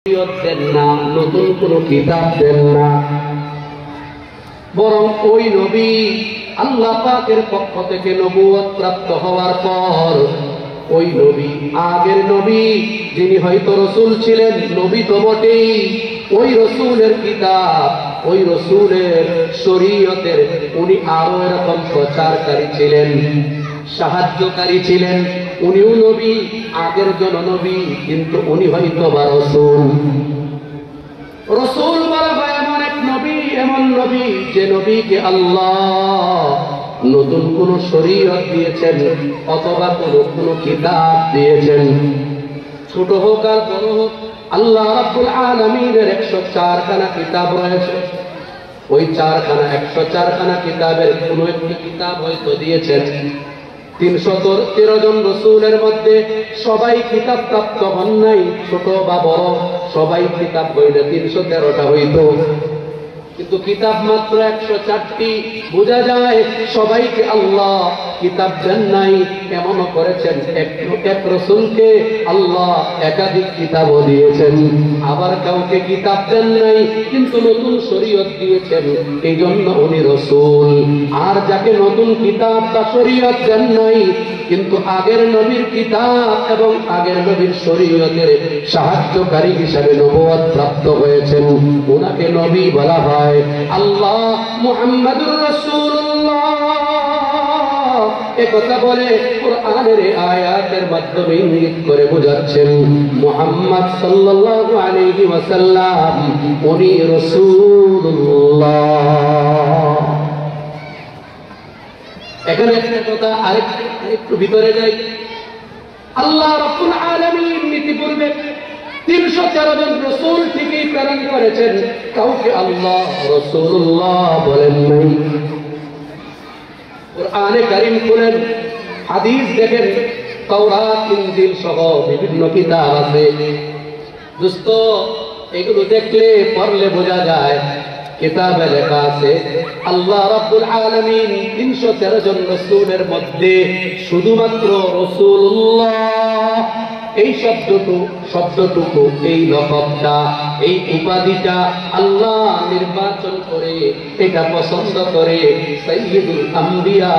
দেন না, নতুন কোন কিতাব দেন না, বরং ওই নবী আল্লাহ পাকের পক্ষ থেকে নবুয়ত প্রাপ্ত হওয়ার পর ওই নবী, আগের নবী যিনি হয়তো রসুল ছিলেন, নবী তো বটেই, ওই রসুলের কিতাব, ওই রসুলের শরীয়তের উনি আরো এরকম প্রচারকারী ছিলেন, সাহায্যকারী ছিলেন। উনিও নবী, আগের জন নবী, কিন্তু উনি হয়তো বা রসুল। রসুল বলা হয় এমন এক নবী, এমন নবী যে নবীকে আল্লাহ নতুন কোন শরীয়ত দিয়েছেন অথবা কোন কিতাব দিয়েছেন, ছোট হোক আর বড় হোক। আল্লাহ রাব্বুল আলামিনের 104 খানা কিতাব রয়েছে। ওই 104 খানা কিতাবের কোন একটি কিতাব হয়তো দিয়েছেন। 313 জন রসুলের মধ্যে সবাই কিতাব প্রাপ্ত হন নাই, ছোট বা বড় সবাই কিতাব হইলে 313টা হইত, কিন্তু কিতাব মাত্র 104টি। বোঝা যায় সবাইকে আল্লাহ কিতাব দেন নাই। এমনও করেছেন এক রসুলকে আল্লাহ একাধিক কিতাবও দিয়েছেন, আবার কাউকে কিতাব দেন নাই কিন্তু নতুন শরীয়ত দিয়েছেন, এই জন্য উনি রসুল। আর যাকে নতুন কিতাব বা শরীয়ত দেন নাই কিন্তু আগের নবীর কিতাব এবং আগের নবীর শরীয়তের সাহায্যকারী হিসাবে নবুয়ত প্রাপ্ত হয়েছেন, ওনাকে নবী বলা হয়। আল্লাহ মুহাম্মাদুর রাসূলুল্লাহ একথা বলে কুরআনের আয়াতের মাধ্যমে ইঙ্গিত করে বোঝাচ্ছেন মুহাম্মদ সাল্লাল্লাহু আলাইহি ওয়াসাল্লাম উনি রাসূলুল্লাহ। এখানে একটা কথা আরেকটু ভিতরে যাই। আল্লাহ রাব্বুল আলামিন ইতিপূর্বে 313 জন রাসূল ঠিকই প্রেরণ করেছেন, কাউকে আল্লাহ রাসূলুল্লাহ বলেন নাই। কুরআনে কারীম খুলেন, হাদিস দেখেন, তাওরাত ইনজিল সহ বিভিন্ন কিতাব আছে। দোস্ত, এগুলো দেখলে পড়লে বোঝা যায় কিতাবে লেখা আছে আল্লাহ রাব্বুল আলামিন 313 জন রাসূলের মধ্যে শুধুমাত্র রাসূলুল্লাহ এই শব্দটুকু এই লকবটা, এই উপাধিটা আল্লাহ নির্বাচন করে, এটা পছন্দ করে সাইয়্যিদুল আম্বিয়া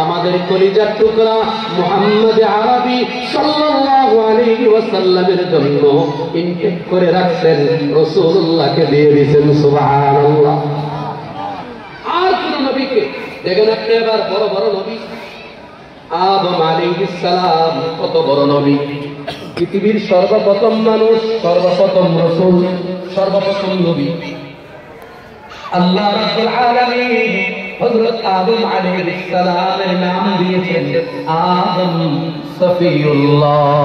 আমাদের কলিজার টুকরা মুহাম্মদ আরবি সাল্লাল্লাহু আলাইহি ওয়াসাল্লামের জন্য ইনটেক করে রাখছেন, রাসূলুল্লাহকে দিয়ে দিয়েছেন। সুবহানাল্লাহ। আর কোন নবীকে দেখেন আপনি, এবার বড় বড় নবী আদম আলাইহিস সালাম কত বড় নবী, পৃথিবীর সর্বপ্রথম মানুষ, সর্বপ্রথম রাসূল, সর্বপ্রথম নবী। আল্লাহ রাব্বুল আলামিন হযরত আদম আলাইহিস সালামের নাম দিয়েছেন আদম সফিউল্লাহ।